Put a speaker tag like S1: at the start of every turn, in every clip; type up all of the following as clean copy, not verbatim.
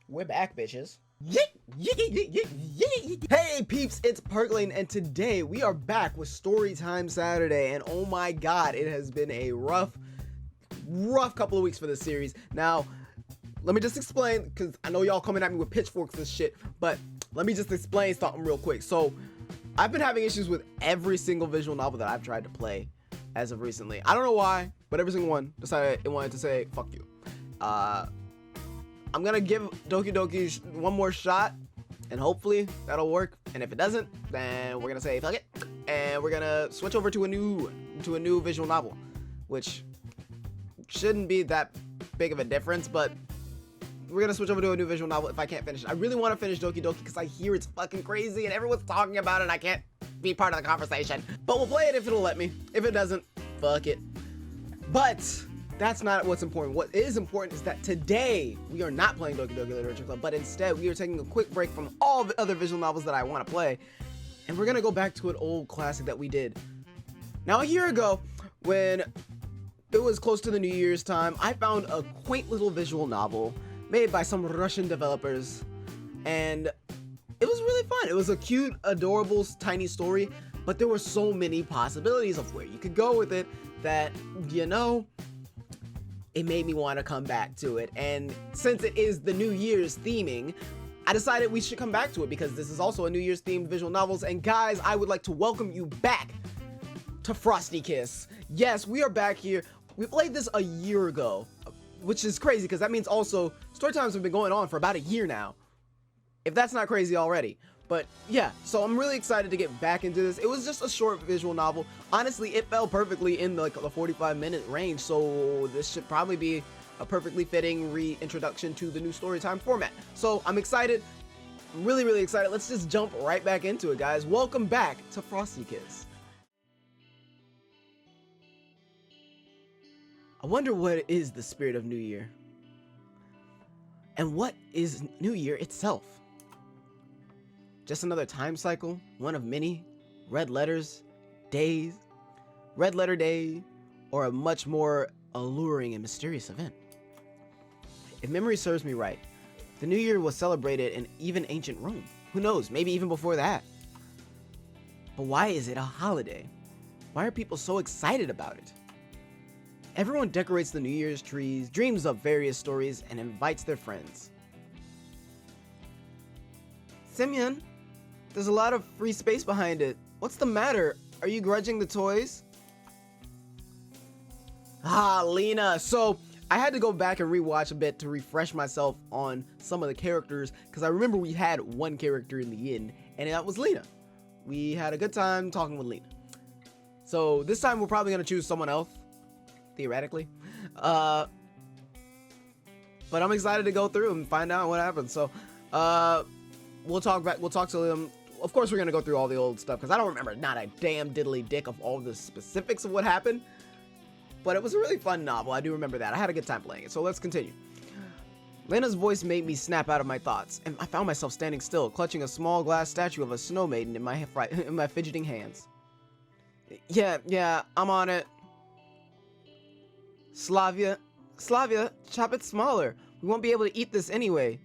S1: We're back, bitches. Hey peeps, it's Perkling, and today we are back with Storytime Saturday, and oh my god, it has been a rough couple of weeks for this series. Now, let me just explain, because I know y'all coming at me with pitchforks and shit, but let me just explain something real quick. So, I've been having issues with every single visual novel that I've tried to play as of recently. I don't know why, but every single one decided it wanted to say, fuck you. I'm gonna give Doki Doki one more shot, and hopefully that'll work. And if it doesn't, then we're gonna say fuck it, and we're gonna switch over to a new visual novel, which shouldn't be that big of a difference, but we're gonna switch over to a new visual novel if I can't finish it. I really want to finish Doki Doki because I hear it's fucking crazy and everyone's talking about it and I can't be part of the conversation. But we'll play it if it'll let me. If it doesn't, fuck it. But that's not what's important. What is important is that today we are not playing Doki Doki Literature Club, but instead we are taking a quick break from all the other visual novels that I want to play, and we're gonna go back to an old classic that we did. Now, a year ago, when it was close to the New Year's time, I found a quaint little visual novel made by some Russian developers, and it was really fun. It was a cute, adorable, tiny story, but there were so many possibilities of where you could go with it that, you know, it made me want to come back to it. And since it is the New Year's theming, I decided we should come back to it because this is also a New Year's themed visual novels. And guys, I would like to welcome you back to Frosty Kiss. Yes, we are back here. We played this a year ago, which is crazy because that means also story times have been going on for about a year now, if that's not crazy already. But yeah, so I'm really excited to get back into this. It was just a short visual novel. Honestly, it fell perfectly in like the 45-minute range, so this should probably be a perfectly fitting reintroduction to the new Storytime format. So I'm excited, really excited. Let's just jump right back into it, guys. Welcome back to Frosty Kiss. I wonder what is the spirit of New Year, and what is New Year itself? Just another time cycle, one of many, red letter day, or a much more alluring and mysterious event? If memory serves me right, the New Year was celebrated in even ancient Rome. Who knows, maybe even before that. But why is it a holiday? Why are people so excited about it? Everyone decorates the New Year's trees, dreams of various stories, and invites their friends. Simeon, there's a lot of free space behind it. What's the matter? Are you grudging the toys? Ah, Lena. So, I had to go back and rewatch a bit to refresh myself on some of the characters, because I remember we had one character in the inn, and that was Lena. We had a good time talking with Lena. So, this time we're probably going to choose someone else, theoretically. But I'm excited to go through and find out what happens. So, we'll talk to them. Of course, we're going to go through all the old stuff because I don't remember not a damn diddly dick of all the specifics of what happened. But it was a really fun novel. I do remember that. I had a good time playing it. So let's continue. Lena's voice made me snap out of my thoughts, and I found myself standing still, clutching a small glass statue of a snow maiden in my fidgeting hands. Yeah, I'm on it. Slavia, chop it smaller. We won't be able to eat this anyway.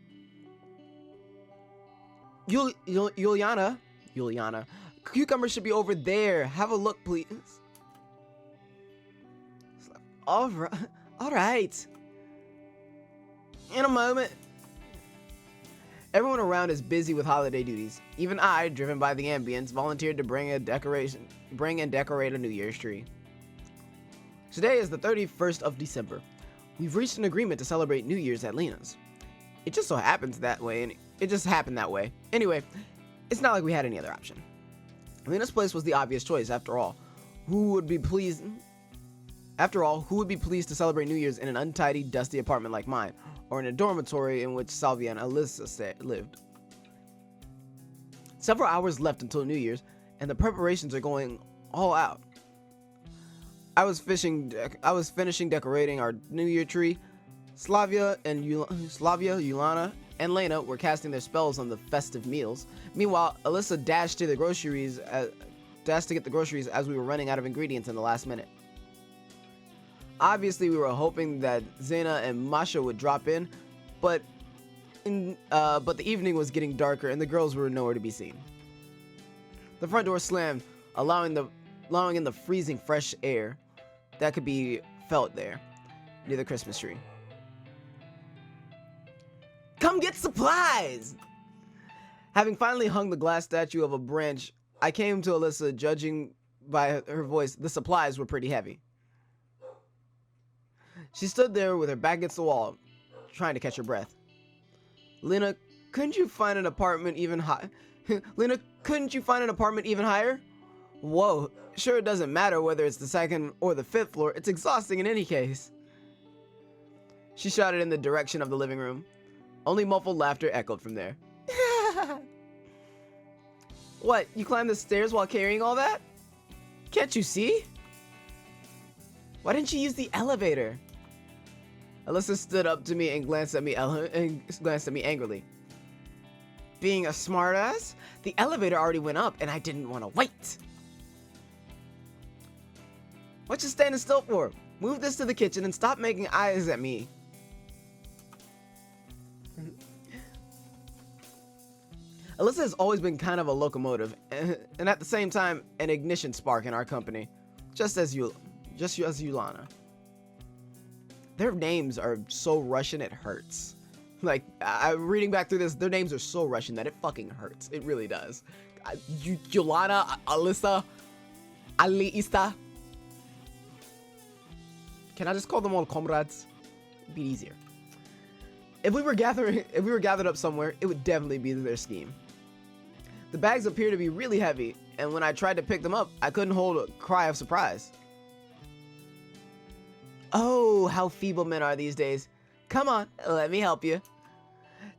S1: Juliana, cucumber should be over there. Have a look, please. All right. In a moment. Everyone around is busy with holiday duties. Even I, driven by the ambience, volunteered to bring and decorate a New Year's tree. Today is the 31st of December. We've reached an agreement to celebrate New Year's at Lena's. It just so happens that way, and it just happened that way. Anyway, it's not like we had any other option. Lena's place was the obvious choice, after all. Who would be pleased to celebrate New Year's in an untidy, dusty apartment like mine, or in a dormitory in which Salvia and Alyssa lived? Several hours left until New Year's, and the preparations are going all out. I was finishing decorating our New Year tree. Slavia, Yulana, and Lena were casting their spells on the festive meals. Meanwhile, Alyssa dashed to get the groceries as we were running out of ingredients in the last minute. Obviously, we were hoping that Zena and Masha would drop in, but But the evening was getting darker and the girls were nowhere to be seen. The front door slammed, allowing in the freezing fresh air that could be felt there, near the Christmas tree. Come get supplies! Having finally hung the glass statue of a branch, I came to Alyssa, judging by her voice, the supplies were pretty heavy. She stood there with her back against the wall, trying to catch her breath. Lena, couldn't you find an apartment even higher? Whoa, sure it doesn't matter whether it's the second or the fifth floor, it's exhausting in any case. She shouted in the direction of the living room. Only muffled laughter echoed from there. What, you climbed the stairs while carrying all that? Can't you see? Why didn't you use the elevator? Alyssa stood up to me and glanced at me angrily. Being a smartass, the elevator already went up and I didn't want to wait. What you standing still for? Move this to the kitchen and stop making eyes at me. Alyssa has always been kind of a locomotive, and at the same time, an ignition spark in our company, just as Yulana. Their names are so Russian it hurts. Like, reading back through this, their names are so Russian that it fucking hurts. It really does. Yulana, Alyssa, Alisa. Can I just call them all comrades? It'd be easier. If we were gathered up somewhere, it would definitely be their scheme. The bags appear to be really heavy, and when I tried to pick them up, I couldn't hold a cry of surprise. Oh, how feeble men are these days. Come on, let me help you.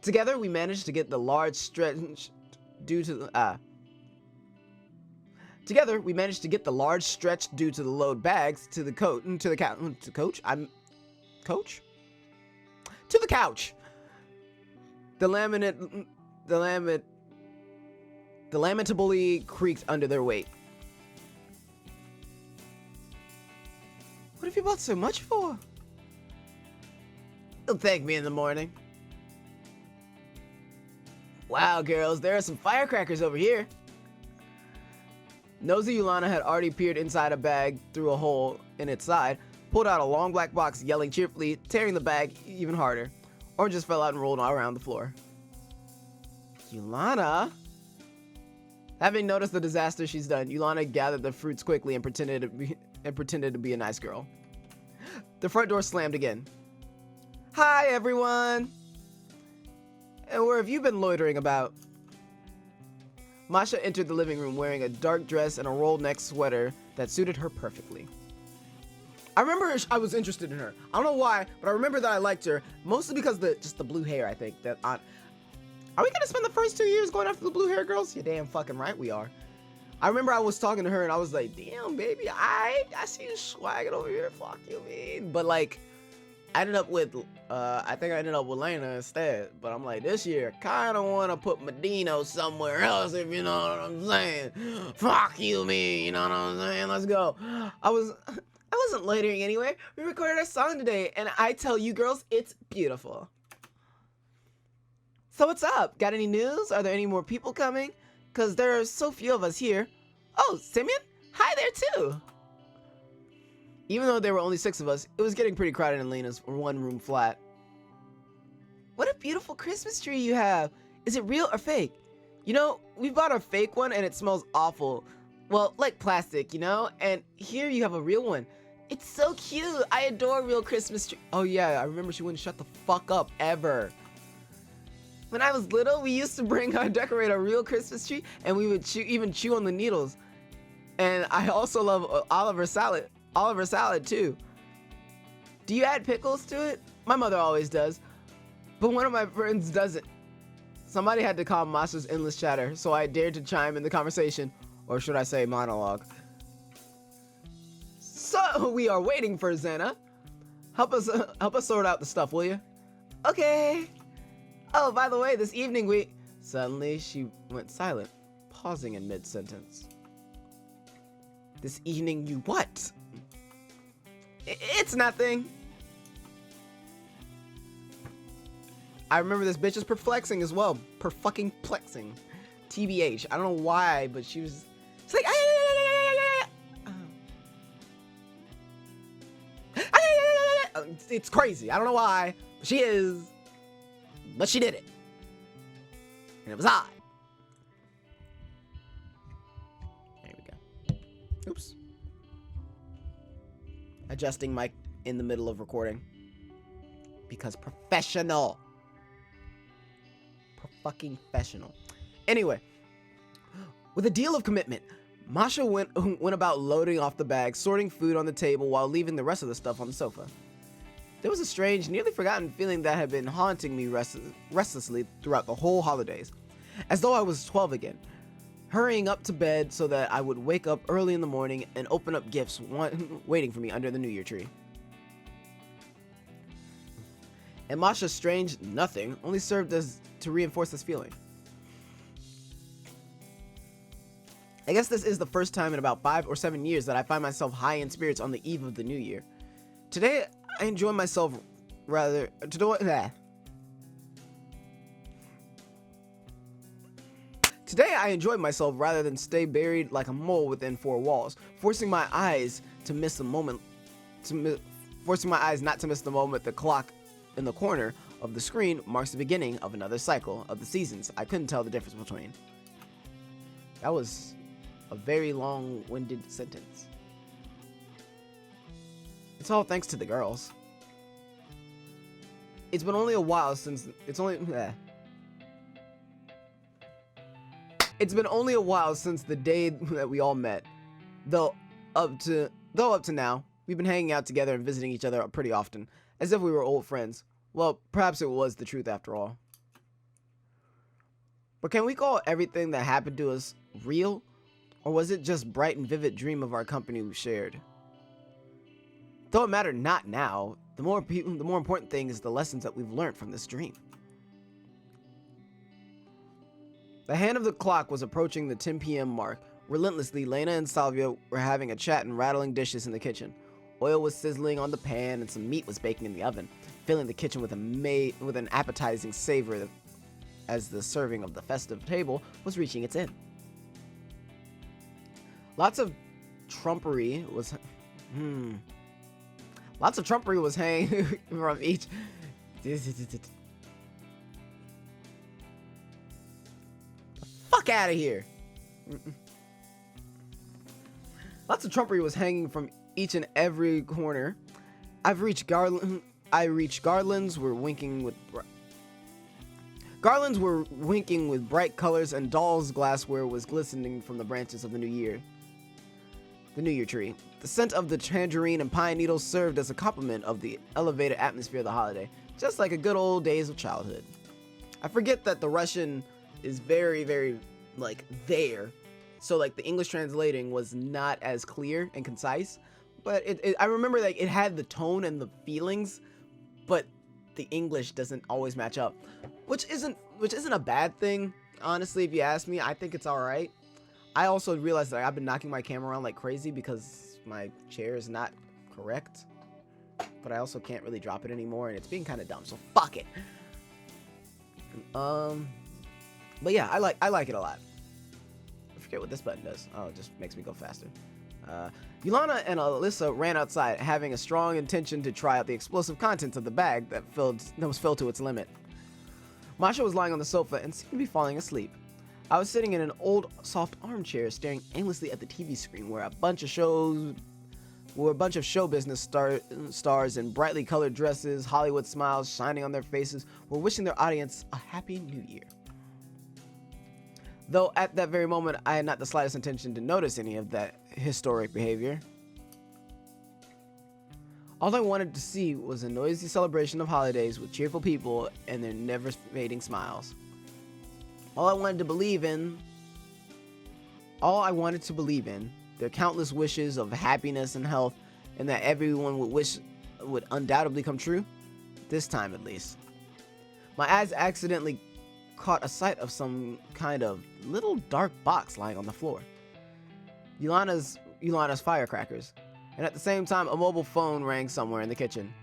S1: Together, we managed to get the large stretch due to the load bags to the couch. The lamentably creaked under their weight. What have you bought so much for? You'll thank me in the morning. Wow, girls, there are some firecrackers over here. Nosy Yulana had already peered inside a bag through a hole in its side, pulled out a long black box, yelling cheerfully, tearing the bag even harder. Orange just fell out and rolled all around the floor. Yulana? Having noticed the disaster she's done, Yulana gathered the fruits quickly and pretended to be a nice girl. The front door slammed again. Hi, everyone! And where have you been loitering about? Masha entered the living room wearing a dark dress and a rolled neck sweater that suited her perfectly. I remember I was interested in her. I don't know why, but I remember that I liked her, mostly because just the blue hair, I think. Are we gonna spend the first 2 years going after the blue hair girls? You're damn fucking right we are. I remember I was talking to her and I was like, damn, baby, I see you swagging over here. Fuck you, man. But like, I think I ended up with Lena instead. But I'm like, this year, kind of want to put Medino somewhere else, if you know what I'm saying. Fuck you, me. You know what I'm saying? Let's go. I wasn't loitering anywhere. We recorded our song today, and I tell you girls, it's beautiful. So what's up? Got any news? Are there any more people coming? Because there are so few of us here. Oh, Simeon? Hi there, too. Even though there were only 6 of us, it was getting pretty crowded in Lena's one-room flat. What a beautiful Christmas tree you have. Is it real or fake? You know, we bought a fake one and it smells awful. Well, like plastic, you know? And here you have a real one. It's so cute. I adore real Christmas tree. Oh yeah, I remember she wouldn't shut the fuck up ever. When I was little, we used to decorate a real Christmas tree, and we would even chew on the needles. And I also love Oliver salad too. Do you add pickles to it? My mother always does, but one of my friends doesn't. Somebody had to calm Masha's endless chatter, so I dared to chime in the conversation, or should I say monologue. So we are waiting for Xena. Help us sort out the stuff, will you? Okay. Oh, by the way, this evening Suddenly, she went silent, pausing in mid-sentence. This evening you what? It's nothing. I remember this bitch is perplexing as well. Per-fucking-plexing. TBH. I don't know why, but she was... It's like... It's crazy. I don't know why. But she is. But she did it. And it was odd. There we go. Oops. Adjusting mic in the middle of recording. Because professional. Fucking professional. Anyway, with a deal of commitment, Masha went about loading off the bag, sorting food on the table while leaving the rest of the stuff on the sofa. There was a strange, nearly forgotten feeling that had been haunting me restlessly throughout the whole holidays, as though I was 12 again, hurrying up to bed so that I would wake up early in the morning and open up gifts waiting for me under the New Year tree. And Masha's strange nothing only served to reinforce this feeling. I guess this is the first time in about 5 or 7 years that I find myself high in spirits on the eve of the new year. Today, I enjoy myself rather... Today, I enjoyed myself rather than stay buried like a mole within 4 walls, forcing my eyes to miss the moment... forcing my eyes not to miss the moment the clock in the corner of the screen marks the beginning of another cycle of the seasons I couldn't tell the difference between. That was a very long-winded sentence. It's all thanks to the girls. It's been only a while since It's been only a while since the day that we all met. Though up to now, we've been hanging out together and visiting each other pretty often, as if we were old friends. Well, perhaps it was the truth after all. But can we call everything that happened to us real? Or was it just bright and vivid dream of our company we shared? Though it mattered not now, the more important thing is the lessons that we've learned from this dream. The hand of the clock was approaching the 10 p.m. mark. Relentlessly, Lena and Salvia were having a chat and rattling dishes in the kitchen. Oil was sizzling on the pan and some meat was baking in the oven, filling the kitchen with an appetizing savor as the serving of the festive table was reaching its end. Lots of trumpery was hanging from each. Fuck out of here. Lots of trumpery was hanging from each and every corner. I reached garlands were winking with bright colors, and dolls' glassware was glistening from the branches of the New Year tree. The scent of the tangerine and pine needles served as a complement of the elevated atmosphere of the holiday, just like a good old days of childhood. I forget that the Russian is very, very, like, there. So, like, the English translating was not as clear and concise. But I remember, like, it had the tone and the feelings, but the English doesn't always match up. Which isn't a bad thing, honestly, if you ask me. I think it's alright. I also realized that I've been knocking my camera around like crazy because my chair is not correct. But I also can't really drop it anymore, and it's being kind of dumb, so fuck it. But yeah, I like it a lot. I forget what this button does. Oh, it just makes me go faster. Yulana and Alyssa ran outside, having a strong intention to try out the explosive contents of the bag that was filled to its limit. Masha was lying on the sofa and seemed to be falling asleep. I was sitting in an old, soft armchair, staring aimlessly at the TV screen, where a bunch of show business stars in brightly colored dresses, Hollywood smiles shining on their faces, were wishing their audience a happy new year. Though at that very moment, I had not the slightest intention to notice any of that historic behavior. All I wanted to see was a noisy celebration of holidays with cheerful people and their never-fading smiles. All I wanted to believe in, their countless wishes of happiness and health, and that everyone would undoubtedly come true, this time at least. My eyes accidentally caught a sight of some kind of little dark box lying on the floor. Yulana's firecrackers, and at the same time a mobile phone rang somewhere in the kitchen.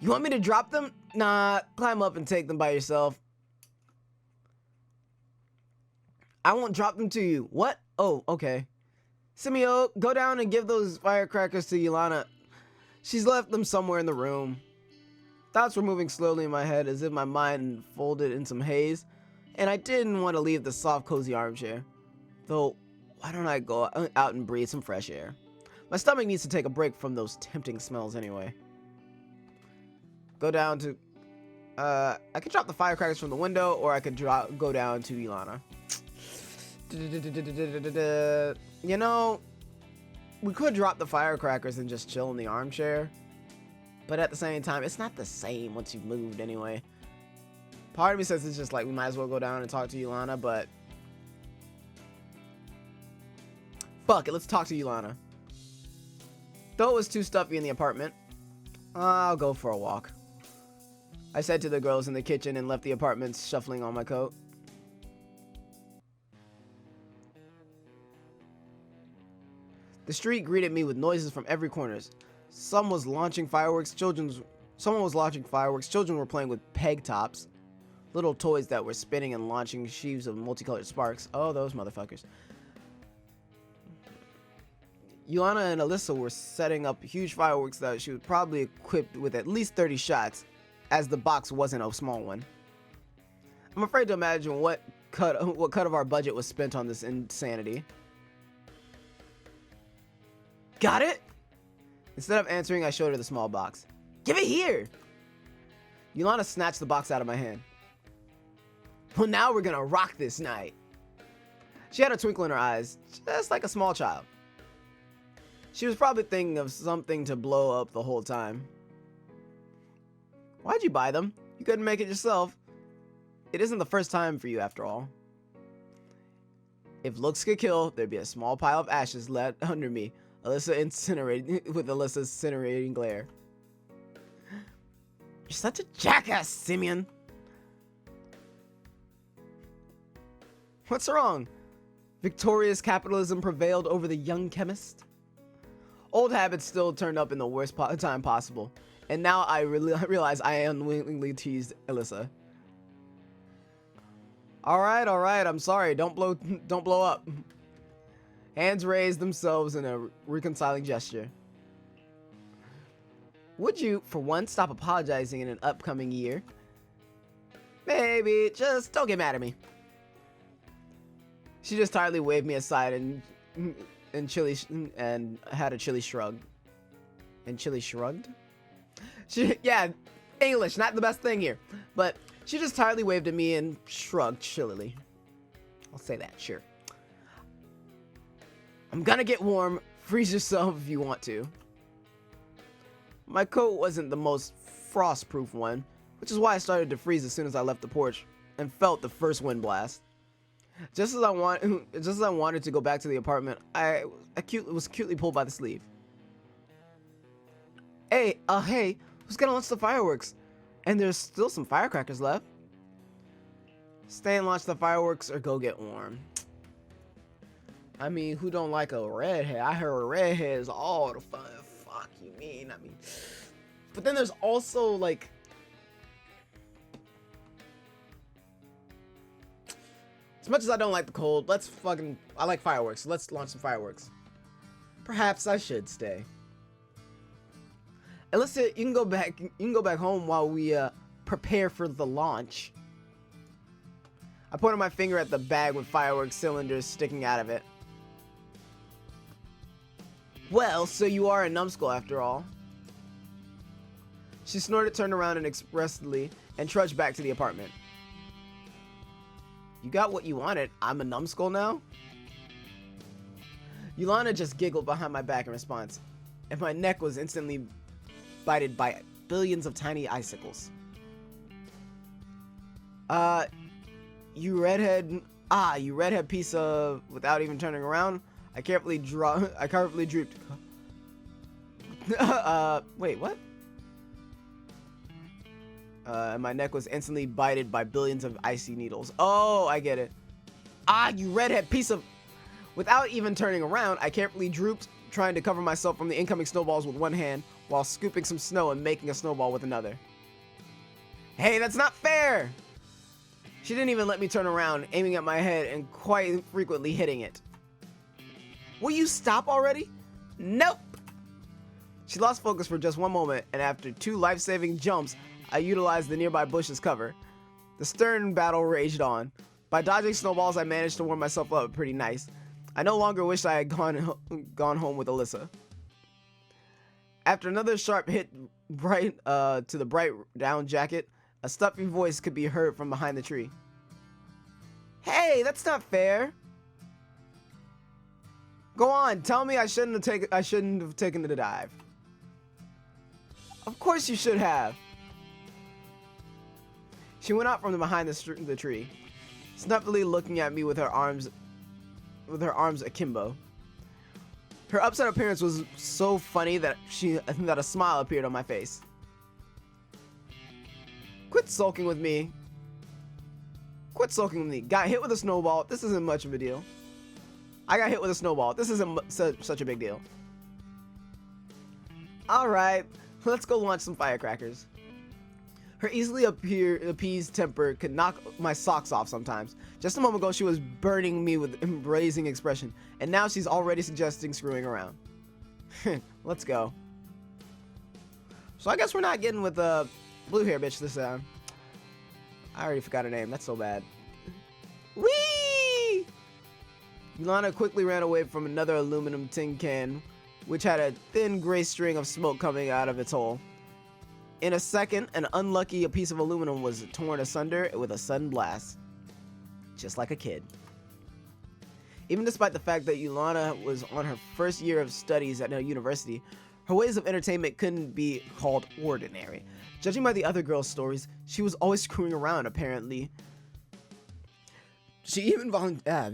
S1: You want me to drop them? Nah, climb up and take them by yourself. I won't drop them to you. What? Oh, okay. Simio, go down and give those firecrackers to Yolana. She's left them somewhere in the room. Thoughts were moving slowly in my head as if my mind folded in some haze, and I didn't want to leave the soft, cozy armchair. Though, why don't I go out and breathe some fresh air? My stomach needs to take a break from those tempting smells anyway. Go down to... I could drop the firecrackers from the window, or I could go down to Ilana. You know, we could drop the firecrackers and just chill in the armchair. But at the same time, it's not the same once you've moved anyway. Part of me says it's just like we might as well go down and talk to Ilana, but... fuck it, let's talk to Ilana. Though it was too stuffy in the apartment, I'll go for a walk. I said to the girls in the kitchen and left the apartment shuffling on my coat. The street greeted me with noises from every corner. Someone was launching fireworks. Children were playing with peg tops, little toys that were spinning and launching sheaves of multicolored sparks. Oh, those motherfuckers. Joanna and Alyssa were setting up huge fireworks that she was probably equipped with at least 30 shots, as the box wasn't a small one. I'm afraid to imagine what cut of our budget was spent on this insanity. Got it? Instead of answering, I showed her the small box. Give it here! Yolanda snatched the box out of my hand. Well, now we're gonna rock this night. She had a twinkle in her eyes, just like a small child. She was probably thinking of something to blow up the whole time. Why'd you buy them? You couldn't make it yourself. It isn't the first time for you, after all. If looks could kill, there'd be a small pile of ashes left under me. With Alyssa's incinerating glare. You're such a jackass, Simeon. What's wrong? Victorious capitalism prevailed over the young chemist? Old habits still turned up in the worst time possible, and now I realize I unwillingly teased Alyssa. All right, I'm sorry. Don't blow up. Hands raised themselves in a reconciling gesture. Would you, for one, stop apologizing in an upcoming year? Maybe, just don't get mad at me. She just tiredly waved me aside and had a chilly shrug. And chilly shrugged? Yeah, English, not the best thing here. But she just tiredly waved at me and shrugged chillily. I'll say that, sure. I'm gonna get warm. Freeze yourself if you want to. My coat wasn't the most frost-proof one, which is why I started to freeze as soon as I left the porch and felt the first wind blast. Just as I wanted to go back to the apartment, I was cutely pulled by the sleeve. Hey, who's gonna launch the fireworks? And there's still some firecrackers left. Stay and launch the fireworks or go get warm. I mean, who don't like a redhead? I heard redheads all the fun. Fuck you mean? I mean, but then there's also like, as much as I don't like the cold, I like fireworks. Let's launch some fireworks. Perhaps I should stay. Alyssa, you can go back home while we prepare for the launch. I pointed my finger at the bag with fireworks cylinders sticking out of it. Well, so you are a numbskull after all. She snorted, turned around and expressively, and trudged back to the apartment. You got what you wanted. I'm a numbskull now? Yolanda just giggled behind my back in response, and my neck was instantly bited by billions of tiny icicles. You redhead piece of... Without even turning around, I carefully drooped. Wait, what? And my neck was instantly bited by billions of icy needles. Oh, I get it. You redhead piece of... Without even turning around, I carefully drooped, trying to cover myself from the incoming snowballs with one hand, while scooping some snow and making a snowball with another. Hey, that's not fair! She didn't even let me turn around, aiming at my head and quite frequently hitting it. Will you stop already? Nope! She lost focus for just one moment, and after 2 life-saving jumps, I utilized the nearby bush's cover. The stern battle raged on. By dodging snowballs, I managed to warm myself up pretty nice. I no longer wished I had gone home with Alyssa. After another sharp hit to the bright down jacket, a stuffy voice could be heard from behind the tree. Hey, that's not fair. Go on, tell me I shouldn't have taken the dive. Of course you should have. She went out from behind the tree, snuffily looking at me with her arms akimbo. Her upset appearance was so funny that a smile appeared on my face. Quit sulking with me. Quit sulking with me. Got hit with a snowball. This isn't much of a deal. I got hit with a snowball. This isn't such a big deal. Alright, let's go launch some firecrackers. Her easily appeased temper could knock my socks off sometimes. Just a moment ago, she was burning me with an embracing expression, and now she's already suggesting screwing around. Let's go. So I guess we're not getting with the blue hair bitch this time. I already forgot her name. That's so bad. Whee! Yolanda quickly ran away from another aluminum tin can, which had a thin gray string of smoke coming out of its hole. In a second, an unlucky piece of aluminum was torn asunder with a sudden blast. Just like a kid. Even despite the fact that Yolanda was on her first year of studies at a university, her ways of entertainment couldn't be called ordinary. Judging by the other girls' stories, she was always screwing around, apparently. She even volunteered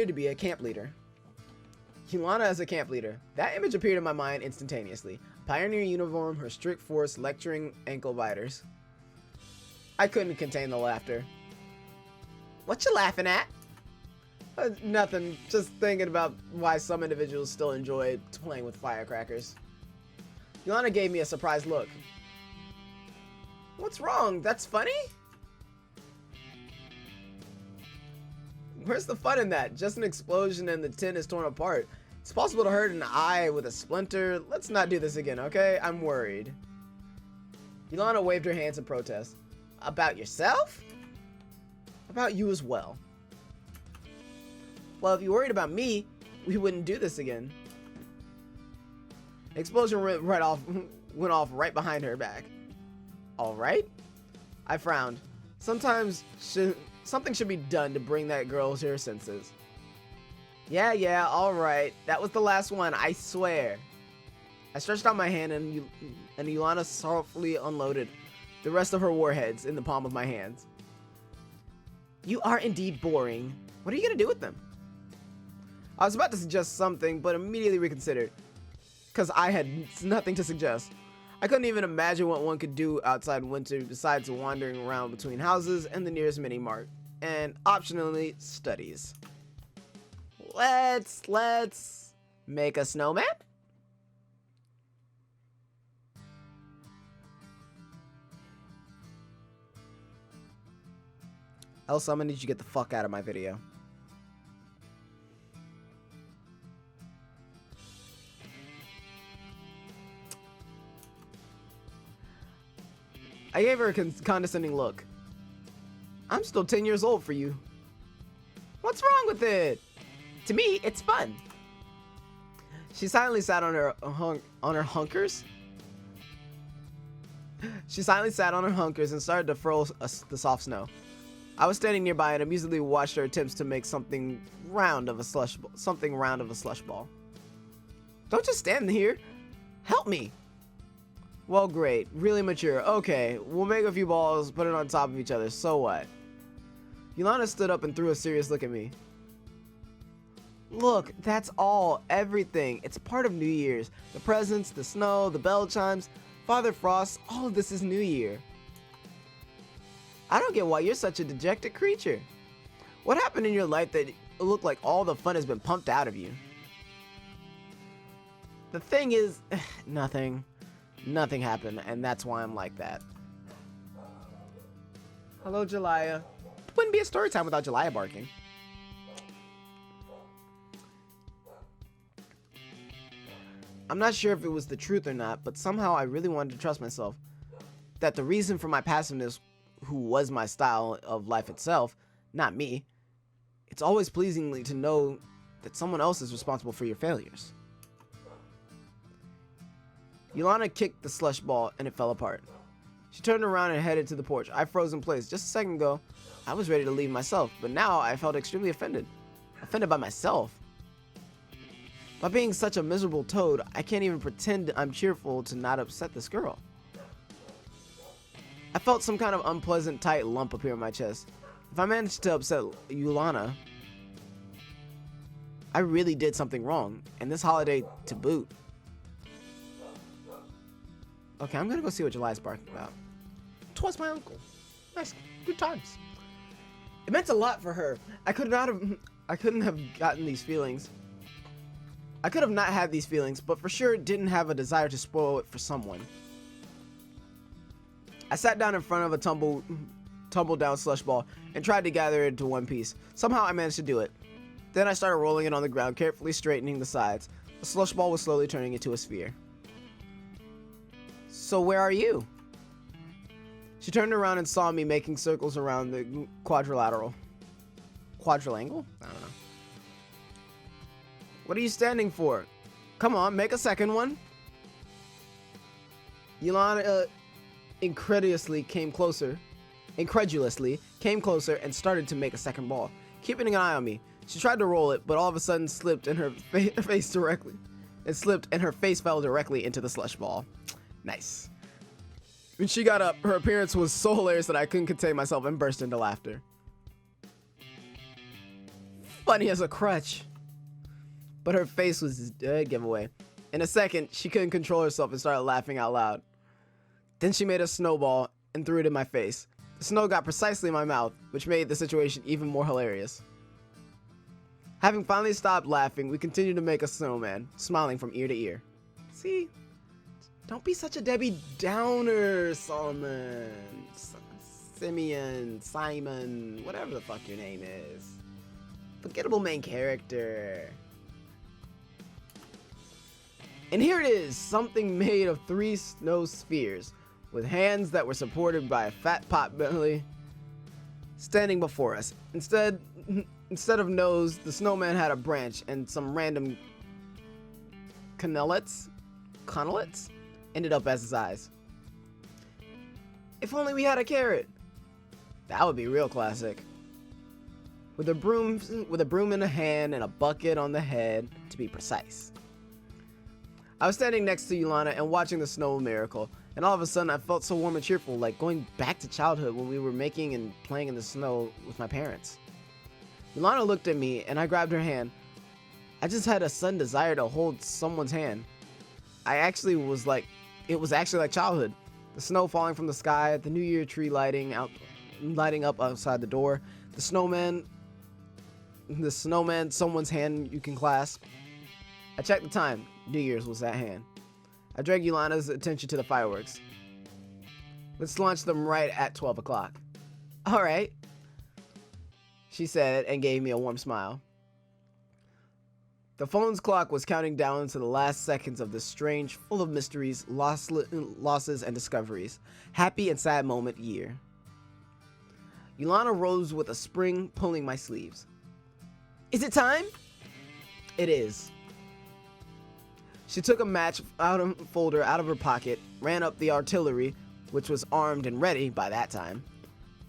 S1: to be a camp leader. Yolanda as a camp leader. That image appeared in my mind instantaneously. Pioneer uniform, her strict force, lecturing ankle biters. I couldn't contain the laughter. What you laughing at? Nothing. Just thinking about why some individuals still enjoy playing with firecrackers. Yolanda gave me a surprised look. What's wrong? That's funny? Where's the fun in that? Just an explosion and the tin is torn apart. It's possible to hurt an eye with a splinter. Let's not do this again, okay? I'm worried. Yolanda waved her hands in protest. About yourself? About you as well. Well, if you're worried about me, we wouldn't do this again. The explosion went off right behind her back. Alright? I frowned. Something should be done to bring that girl to her senses. Yeah, alright. That was the last one, I swear. I stretched out my hand and Yolanda softly unloaded the rest of her warheads in the palm of my hands. You are indeed boring. What are you gonna do with them? I was about to suggest something, but immediately reconsidered, because I had nothing to suggest. I couldn't even imagine what one could do outside in winter besides wandering around between houses and the nearest mini-mart, and optionally, studies. Let's make a snowman? Else I'm gonna need you to get the fuck out of my video. I gave her a condescending look. I'm still 10 years old for you. What's wrong with it? To me, it's fun. She silently sat on her hunkers. She silently sat on her hunkers and started to furl the soft snow. I was standing nearby and amusedly watched her attempts to make something round of a slush ball. Don't just stand here. Help me. Well, great. Really mature. Okay, we'll make a few balls, put it on top of each other. So what? Yolanda stood up and threw a serious look at me. Look, that's all. Everything. It's part of New Year's. The presents, the snow, the bell chimes, Father Frost. All of this is New Year. I don't get why you're such a dejected creature. What happened in your life that look like all the fun has been pumped out of you. The thing is, nothing happened, and that's why I'm like that. Hello, Jelaya. Wouldn't be a story time without Jelaya barking. I'm not sure if it was the truth or not, but somehow I really wanted to trust myself. That the reason for my passiveness, who was my style of life itself, not me, it's always pleasingly to know that someone else is responsible for your failures. Yolanda kicked the slush ball and it fell apart. She turned around and headed to the porch. I froze in place. Just a second ago, I was ready to leave myself, but now I felt extremely offended. Offended by myself. By being such a miserable toad, I can't even pretend I'm cheerful to not upset this girl. I felt some kind of unpleasant tight lump appear in my chest. If I managed to upset Yolanda, I really did something wrong, and this holiday to boot. Okay, I'm gonna go see what July's barking about. 'Twas my uncle. Nice, good times. It meant a lot for her. I couldn't have gotten these feelings. I could have not had these feelings, but for sure didn't have a desire to spoil it for someone. I sat down in front of a tumble down slush ball and tried to gather it into one piece. Somehow I managed to do it. Then I started rolling it on the ground, carefully straightening the sides. The slush ball was slowly turning into a sphere. So where are you? She turned around and saw me making circles around the quadrilateral. Quadrilangle? I don't know. What are you standing for? Come on, make a second one. Yolanda incredulously came closer and started to make a second ball, keeping an eye on me. She tried to roll it, but all of a sudden slipped and her face fell directly into the slush ball. Nice. When she got up, her appearance was so hilarious that I couldn't contain myself and burst into laughter. Funny as a crutch. But her face was a giveaway. In a second, she couldn't control herself and started laughing out loud. Then she made a snowball and threw it in my face. The snow got precisely in my mouth, which made the situation even more hilarious. Having finally stopped laughing, we continued to make a snowman, smiling from ear to ear. See? Don't be such a Debbie Downer, Solomon. Simeon, Simon, whatever the fuck your name is. Forgettable main character. And here it is, something made of 3 snow spheres, with hands that were supported by a fat pot belly standing before us. Instead of nose, the snowman had a branch and some random connellets ended up as his eyes. If only we had a carrot. That would be real classic. With a broom in a hand and a bucket on the head, to be precise. I was standing next to Yolanda and watching the snow miracle, and all of a sudden I felt so warm and cheerful, like going back to childhood when we were making and playing in the snow with my parents. Yolanda looked at me and I grabbed her hand. I just had a sudden desire to hold someone's hand. It was actually like childhood. The snow falling from the sky, the New Year tree lighting up outside the door, the snowman, someone's hand you can clasp. I checked the time. New Year's was at hand. I dragged Yolanda's attention to the fireworks. Let's launch them right at 12 o'clock. All right, she said and gave me a warm smile. The phone's clock was counting down to the last seconds of this strange, full of mysteries, losses, and discoveries, happy and sad moment year. Yolanda rose with a spring, pulling my sleeves. Is it time? It is. She took a match folder out of her pocket, ran up the artillery, which was armed and ready by that time.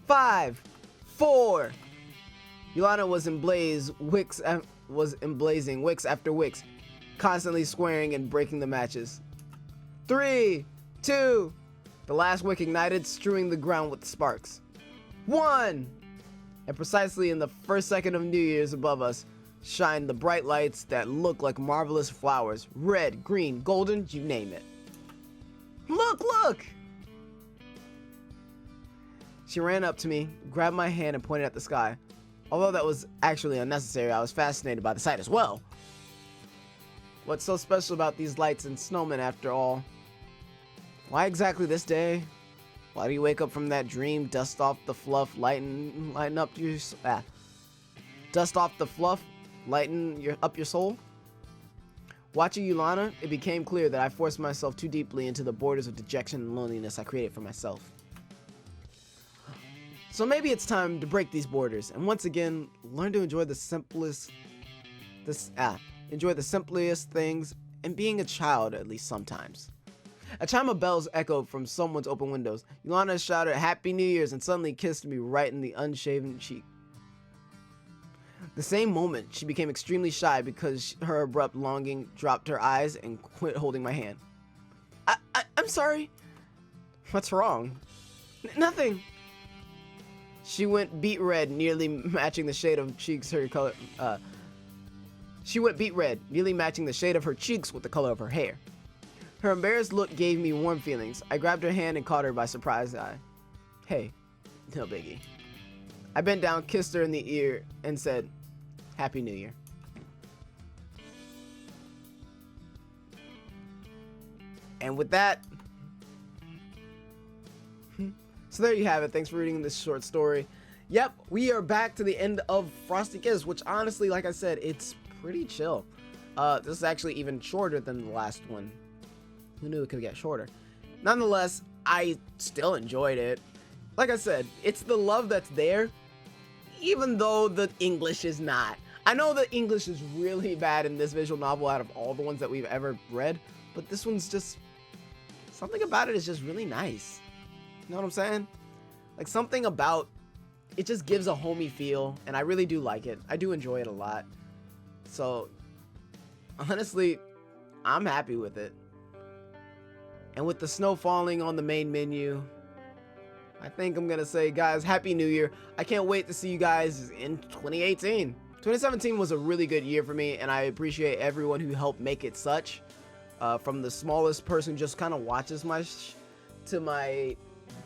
S1: 5, 4. Yolanda was emblazing wicks after wicks, constantly squaring and breaking the matches. 3, 2. The last wick ignited, strewing the ground with sparks. 1. And precisely in the first second of New Year's above us, shined the bright lights that look like marvelous flowers. Red, green, golden, you name it. Look, look! She ran up to me, grabbed my hand and pointed at the sky. Although that was actually unnecessary, I was fascinated by the sight as well. What's so special about these lights and snowmen after all? Why exactly this day? Why do you wake up from that dream, dust off the fluff, lighten up your dust off the fluff, lighten up your soul? Watching Yulana, it became clear that I forced myself too deeply into the borders of dejection and loneliness I created for myself. So maybe it's time to break these borders and once again learn to enjoy the simplest things and being a child at least sometimes. A chime of bells echoed from someone's open windows. Yulana shouted Happy New Year's and suddenly kissed me right in the unshaven cheek. The same moment, she became extremely shy because her abrupt longing dropped her eyes and quit holding my hand. I'm sorry. What's wrong? Nothing. She went beet red, nearly matching the shade of cheeks her color. She went beet red, nearly matching the shade of her cheeks with the color of her hair. Her embarrassed look gave me warm feelings. I grabbed her hand and caught her by surprise eye. Hey, no biggie. I bent down, kissed her in the ear, and said, Happy New Year. And with that, so there you have it. Thanks for reading this short story. Yep, we are back to the end of Frosty Kiss, which honestly, like I said, it's pretty chill. This is actually even shorter than the last one. Who knew it could get shorter? Nonetheless, I still enjoyed it. Like I said, it's the love that's there, even though the English is not. I know the English is really bad in this visual novel out of all the ones that we've ever read, but this one's just, something about it is just really nice. You know what I'm saying? Like something about it just gives a homey feel, and I really do like it. I do enjoy it a lot. So, honestly, I'm happy with it. And with the snow falling on the main menu, I think I'm gonna say, guys, Happy New Year. I can't wait to see you guys in 2018. 2017 was a really good year for me, and I appreciate everyone who helped make it such. From the smallest person who just kind of watches to my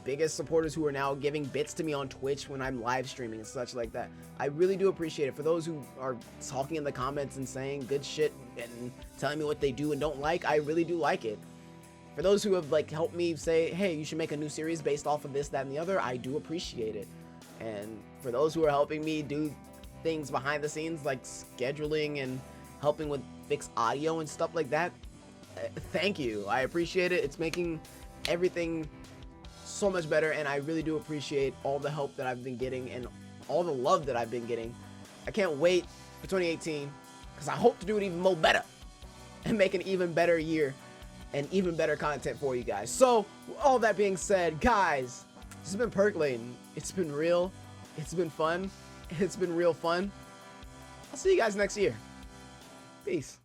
S1: biggest supporters who are now giving bits to me on Twitch when I'm live streaming and such like that. I really do appreciate it. For those who are talking in the comments and saying good shit and telling me what they do and don't like, I really do like it. For those who have like helped me say, hey, you should make a new series based off of this, that, and the other, I do appreciate it. And for those who are helping me do things behind the scenes like scheduling and helping with fix audio and stuff like that, thank you. I appreciate it. It's making everything so much better, and I really do appreciate all the help that I've been getting and all the love that I've been getting. I can't wait for 2018 because I hope to do it even more better and make an even better year and even better content for you guys. So, with all that being said, guys, this has been Percolating. It's been real. It's been fun. It's been real fun. I'll see you guys next year. Peace.